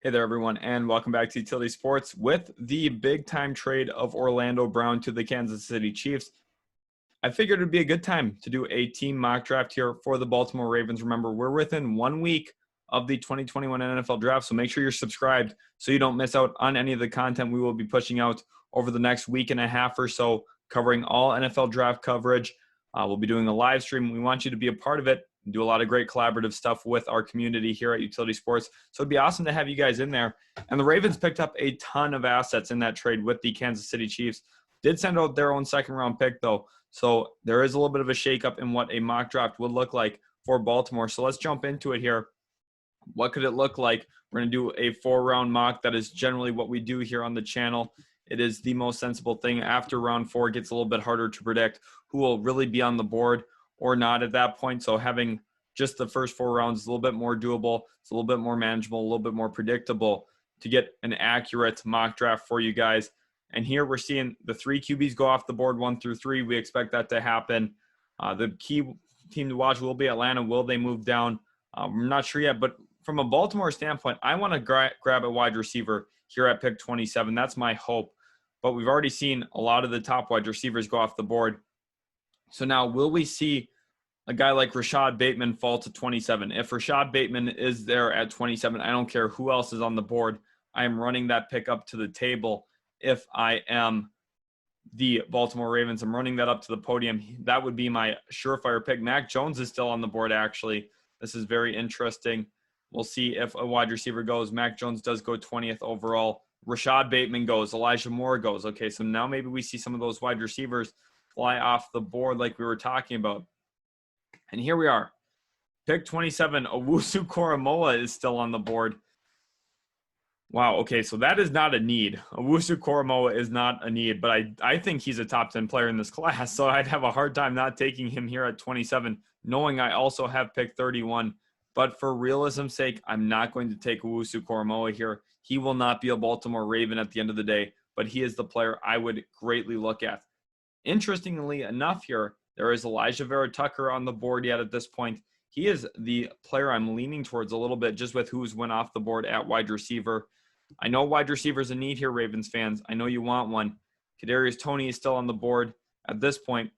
Hey there, everyone, and welcome back to Utility Sports. With the big-time trade of Orlando Brown to the Kansas City Chiefs, I figured it would be a good time to do a team mock draft here for the Baltimore Ravens. Remember, we're within 1 week of the 2021 NFL Draft, so make sure you're subscribed so you don't miss out on any of the content we will be pushing out over the next week and a half or so, covering all NFL Draft coverage. We'll be doing a live stream. We want you to be a part of it. Do a lot of great collaborative stuff with our community here at Utility Sports. So it'd be awesome to have you guys in there. And the Ravens picked up a ton of assets in that trade with the Kansas City Chiefs. Did send out their own second-round pick, though. So there is a little bit of a shakeup in what a mock draft would look like for Baltimore. So let's jump into it here. What could it look like? We're going to do a 4-round mock. That is generally what we do here on the channel. It is the most sensible thing. After round 4, it gets a little bit harder to predict who will really be on the board or not at that point. So having just the first 4 rounds is a little bit more doable. It's a little bit more manageable, a little bit more predictable to get an accurate mock draft for you guys. And here we're seeing the 3 QBs go off the board 1 through 3. We expect that to happen. The key team to watch will be Atlanta. Will they move down? I'm not sure yet, but from a Baltimore standpoint, I want to grab a wide receiver here at pick 27. That's my hope. But we've already seen a lot of the top wide receivers go off the board. So now will we see a guy like Rashad Bateman fall to 27? If Rashad Bateman is there at 27, I don't care who else is on the board. I am running that pick up to the table. If I am the Baltimore Ravens, I'm running that up to the podium. That would be my surefire pick. Mac Jones is still on the board, actually. This is very interesting. We'll see if a wide receiver goes. Mac Jones does go 20th overall. Rashad Bateman goes. Elijah Moore goes. Okay, so now maybe we see some of those wide receivers fly off the board like we were talking about. And here we are. Pick 27, Owusu Koramoah is still on the board. Wow, okay, so that is not a need. Owusu Koramoah is not a need, but I think he's a top 10 player in this class, so I'd have a hard time not taking him here at 27, knowing I also have pick 31. But for realism's sake, I'm not going to take Owusu Koramoah here. He will not be a Baltimore Raven at the end of the day, but he is the player I would greatly look at. Interestingly enough here, there is Elijah Vera Tucker on the board yet at this point. He is the player I'm leaning towards a little bit just with who's went off the board at wide receiver. I know wide receiver is a need here, Ravens fans. I know you want one. Kadarius Toney is still on the board at this point.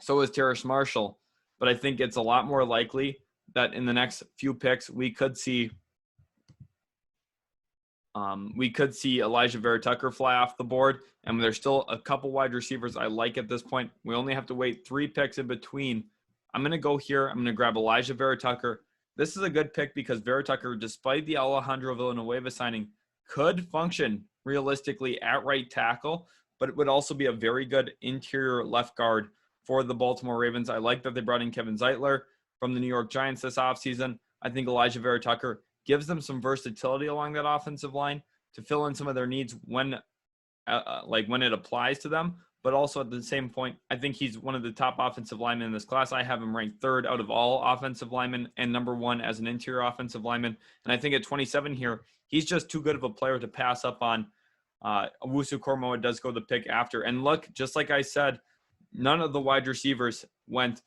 So is Terrace Marshall. But I think it's a lot more likely that in the next few picks we could see Elijah Vera Tucker fly off the board, and there's still a couple wide receivers I like at this point. We only have to wait 3 picks in between. I'm going to go here. I'm going to grab Elijah Vera Tucker. This is a good pick because Vera Tucker, despite the Alejandro Villanueva signing, could function realistically at right tackle, but it would also be a very good interior left guard for the Baltimore Ravens. I like that they brought in Kevin Zeitler from the New York Giants this offseason. I think Elijah Vera Tucker gives them some versatility along that offensive line to fill in some of their needs when it applies to them. But also at the same point, I think he's one of the top offensive linemen in this class. I have him ranked 3rd out of all offensive linemen and number 1 as an interior offensive lineman. And I think at 27 here, he's just too good of a player to pass up on. Owusu Koramoah does go the pick after. And look, just like I said, none of the wide receivers went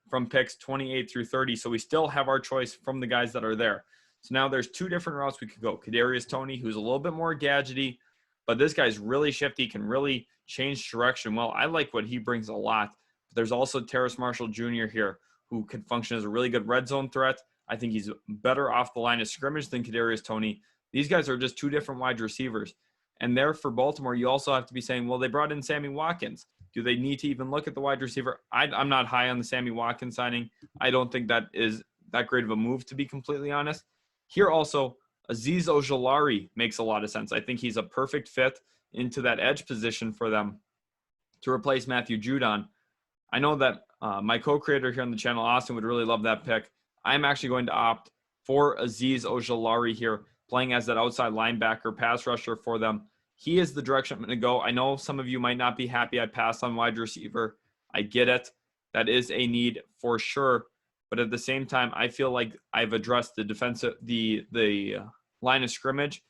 from picks 28 through 30. So we still have our choice from the guys that are there. So now there's 2 different routes we could go. Kadarius Toney, who's a little bit more gadgety, but this guy's really shifty, can really change direction. Well, I like what he brings a lot. But there's also Terrace Marshall Jr. here, who can function as a really good red zone threat. I think he's better off the line of scrimmage than Kadarius Toney. These guys are just 2 different wide receivers. And there for Baltimore, you also have to be saying, well, they brought in Sammy Watkins. Do they need to even look at the wide receiver? I'm not high on the Sammy Watkins signing. I don't think that is that great of a move, to be completely honest. Here also, Azeez Ojulari makes a lot of sense. I think he's a perfect fit into that edge position for them to replace Matthew Judon. I know that my co-creator here on the channel, Austin, would really love that pick. I'm actually going to opt for Azeez Ojulari here, playing as that outside linebacker pass rusher for them. He is the direction I'm going to go. I know some of you might not be happy I passed on wide receiver. I get it. That is a need for sure. But at the same time, I feel like I've addressed the defensive, the line of scrimmage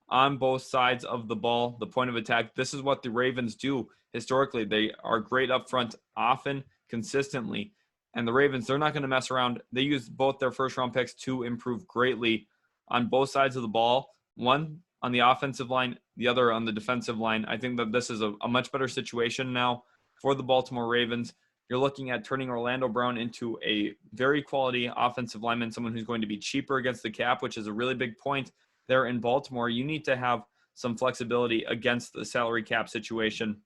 on both sides of the ball, the point of attack. This is what the Ravens do historically. They are great up front, often, consistently. And the Ravens, they're not going to mess around. They use both their first-round picks to improve greatly on both sides of the ball. one on the offensive line, the other on the defensive line. I think that this is a much better situation now for the Baltimore Ravens. You're looking at turning Orlando Brown into a very quality offensive lineman, someone who's going to be cheaper against the cap, which is a really big point there in Baltimore. You need to have some flexibility against the salary cap situation,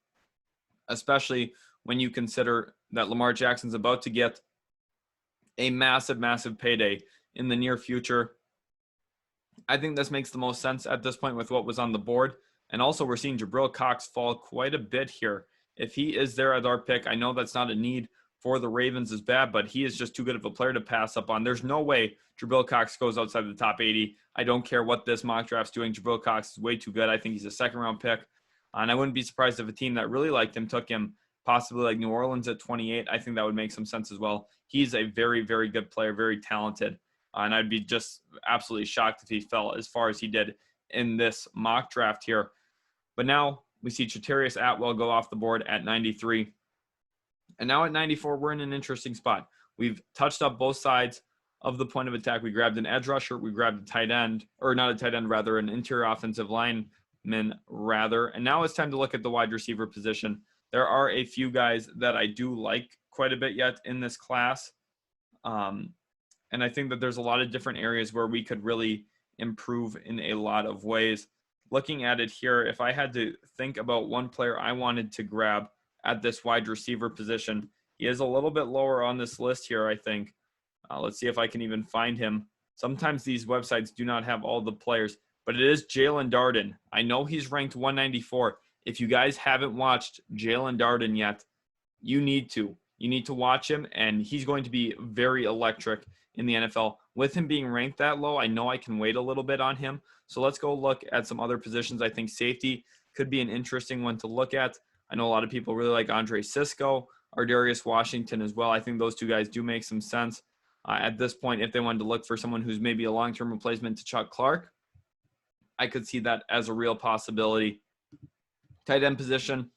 especially when you consider that Lamar Jackson's about to get a massive, massive payday in the near future. I think this makes the most sense at this point with what was on the board. And also, we're seeing Jabril Cox fall quite a bit here. If he is there at our pick, I know that's not a need for the Ravens is bad, but he is just too good of a player to pass up on. There's no way Jabril Cox goes outside the top 80. I don't care what this mock draft's doing. Jabril Cox is way too good. I think he's a second-round pick. And I wouldn't be surprised if a team that really liked him took him, possibly like New Orleans at 28. I think that would make some sense as well. He's a very, very good player, very talented. And I'd be just absolutely shocked if he fell as far as he did in this mock draft here. But now we see Chatarius Atwell go off the board at 93. And now at 94, we're in an interesting spot. We've touched up both sides of the point of attack. We grabbed an edge rusher. We grabbed a tight end, or not a tight end, rather, an interior offensive lineman, rather. And now it's time to look at the wide receiver position. There are a few guys that I do like quite a bit yet in this class. And I think that there's a lot of different areas where we could really improve in a lot of ways. Looking at it here, if I had to think about one player I wanted to grab at this wide receiver position, he is a little bit lower on this list here, I think. Let's see if I can even find him. Sometimes these websites do not have all the players, but it is Jalen Darden. I know he's ranked 194. If you guys haven't watched Jalen Darden yet, you need to. You need to watch him, and he's going to be very electric in the NFL. With him being ranked that low, I know I can wait a little bit on him. So let's go look at some other positions. I think safety could be an interesting one to look at. I know a lot of people really like Andre Sisco or Darius Washington as well. I think those two guys do make some sense at this point. If they wanted to look for someone who's maybe a long-term replacement to Chuck Clark, I could see that as a real possibility. Tight end position,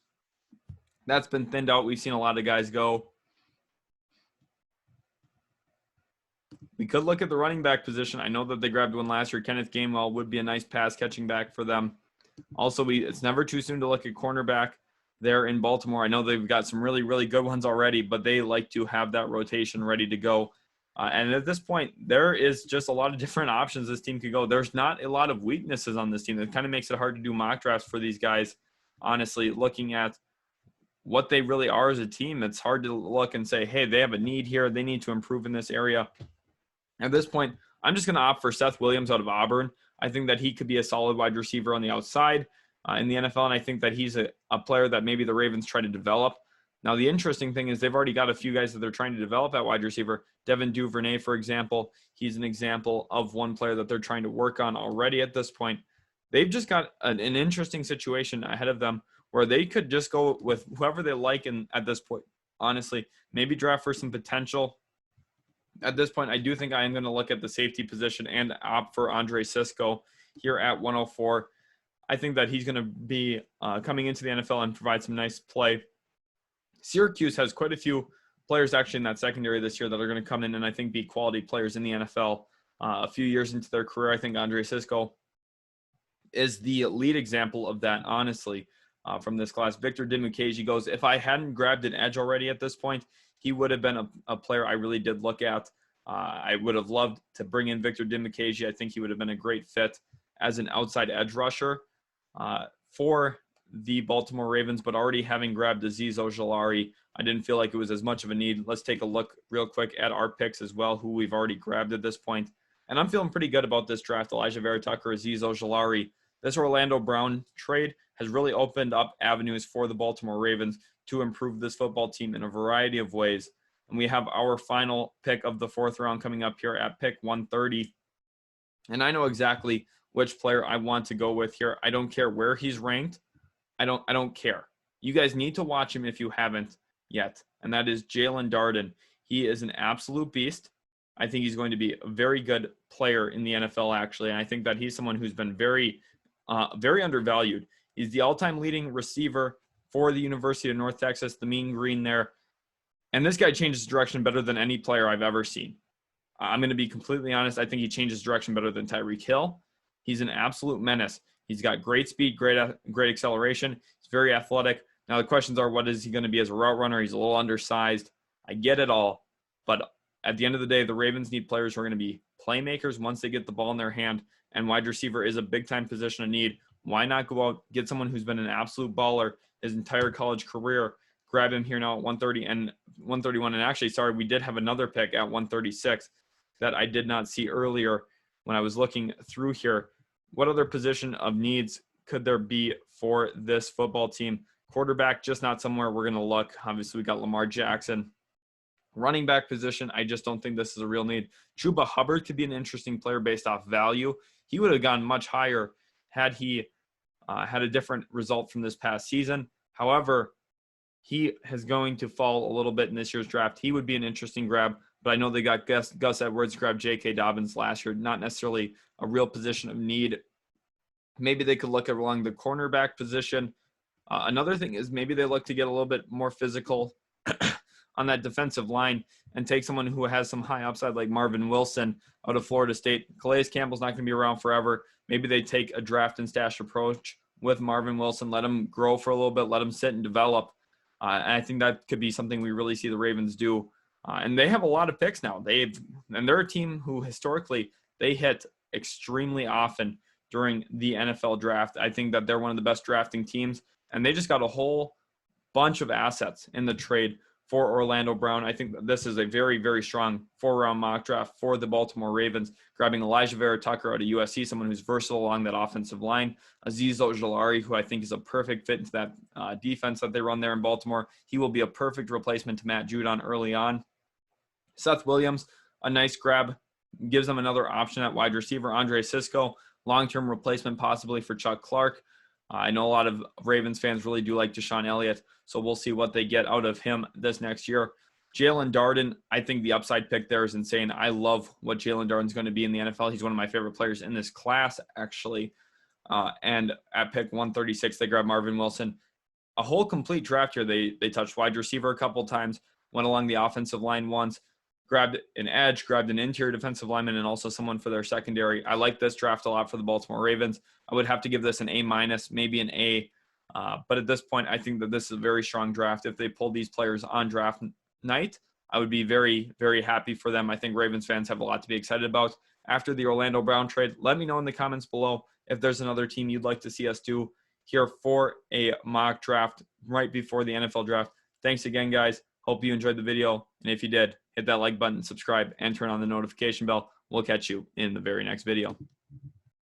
that's been thinned out. We've seen a lot of guys go. We could look at the running back position. I know that they grabbed one last year. Kenneth Gainwell would be a nice pass catching back for them. Also, it's never too soon to look at cornerback there in Baltimore. I know they've got some really, really good ones already, but they like to have that rotation ready to go. And at this point, there is just a lot of different options this team could go. There's not a lot of weaknesses on this team. It kind of makes it hard to do mock drafts for these guys. Honestly, looking at what they really are as a team, it's hard to look and say, hey, they have a need here. They need to improve in this area. At this point, I'm just going to opt for Seth Williams out of Auburn. I think that he could be a solid wide receiver on the outside in the NFL, and I think that he's a player that maybe the Ravens try to develop. Now, the interesting thing is they've already got a few guys that they're trying to develop at wide receiver. Devin Duvernay, for example, he's an example of one player that they're trying to work on already at this point. They've just got an interesting situation ahead of them where they could just go with whoever they like at this point, honestly. Maybe draft for some potential. At this point, I do think I am going to look at the safety position and opt for Andre Sisco here at 104. I think that he's going to be coming into the NFL and provide some nice play. Syracuse has quite a few players actually in that secondary this year that are going to come in and I think be quality players in the NFL a few years into their career. I think Andre Sisco is the lead example of that, honestly, from this class. Victor Dimukeji goes, if I hadn't grabbed an edge already at this point, he would have been a player I really did look at. I would have loved to bring in Victor Dimukeji. I think he would have been a great fit as an outside edge rusher for the Baltimore Ravens, but already having grabbed Azeez Ojulari, I didn't feel like it was as much of a need. Let's take a look real quick at our picks as well, who we've already grabbed at this point. And I'm feeling pretty good about this draft. Elijah Vera Tucker, Azeez Ojulari. This Orlando Brown trade has really opened up avenues for the Baltimore Ravens to improve this football team in a variety of ways. And we have our final pick of the fourth round coming up here at pick 130. And I know exactly which player I want to go with here. I don't care where he's ranked. I don't care. You guys need to watch him if you haven't yet. And that is Jalen Darden. He is an absolute beast. I think he's going to be a very good player in the NFL, actually. And I think that he's someone who's been very undervalued. He's the all-time leading receiver for the University of North Texas, the Mean Green there. And this guy changes direction better than any player I've ever seen. I'm going to be completely honest. I think he changes direction better than Tyreek Hill. He's an absolute menace. He's got great speed, great acceleration. He's very athletic. Now the questions are, what is he going to be as a route runner? He's a little undersized. I get it all. But at the end of the day, the Ravens need players who are going to be playmakers once they get the ball in their hand, and wide receiver is a big-time position of need. Why not go out, get someone who's been an absolute baller his entire college career, grab him here now at 130 and 131. And actually, sorry, we did have another pick at 136 that I did not see earlier when I was looking through here. What other position of needs could there be for this football team? Quarterback, just not somewhere we're going to look. Obviously, we got Lamar Jackson. Running back position, I just don't think this is a real need. Chuba Hubbard could be an interesting player based off value. He would have gone much higher had he had a different result from this past season. However, he is going to fall a little bit in this year's draft. He would be an interesting grab, but I know they got Gus Edwards, grabbed J.K. Dobbins last year, not necessarily a real position of need. Maybe they could look at along the cornerback position. Another thing is maybe they look to get a little bit more physical on that defensive line and take someone who has some high upside like Marvin Wilson out of Florida State. Calais Campbell's not going to be around forever. Maybe they take a draft and stash approach with Marvin Wilson, let him grow for a little bit, let him sit and develop. And I think that could be something we really see the Ravens do. And they have a lot of picks now. They're a team who historically they hit extremely often during the NFL draft. I think that they're one of the best drafting teams, and they just got a whole bunch of assets in the trade for Orlando Brown. I think that this is a very, very strong 4-round mock draft for the Baltimore Ravens, grabbing Elijah Vera-Tucker out of USC, someone who's versatile along that offensive line. Azeez Ojulari, who I think is a perfect fit into that defense that they run there in Baltimore. He will be a perfect replacement to Matt Judon early on. Seth Williams, a nice grab, gives them another option at wide receiver. Andre Cisco, long-term replacement possibly for Chuck Clark. I know a lot of Ravens fans really do like Deshaun Elliott, so we'll see what they get out of him this next year. Jalen Darden, I think the upside pick there is insane. I love what Jalen Darden's going to be in the NFL. He's one of my favorite players in this class, actually. And at pick 136, they grabbed Marvin Wilson. A whole complete draft here. They touched wide receiver a couple times, went along the offensive line once, grabbed an edge, grabbed an interior defensive lineman, and also someone for their secondary. I like this draft a lot for the Baltimore Ravens. I would have to give this an A-, maybe an A. But at this point, I think that this is a very strong draft. If they pull these players on draft night, I would be very, very happy for them. I think Ravens fans have a lot to be excited about after the Orlando Brown trade. Let me know in the comments below if there's another team you'd like to see us do here for a mock draft right before the NFL draft. Thanks again, guys. Hope you enjoyed the video. And if you did, hit that like button, subscribe, and turn on the notification bell. We'll catch you in the very next video.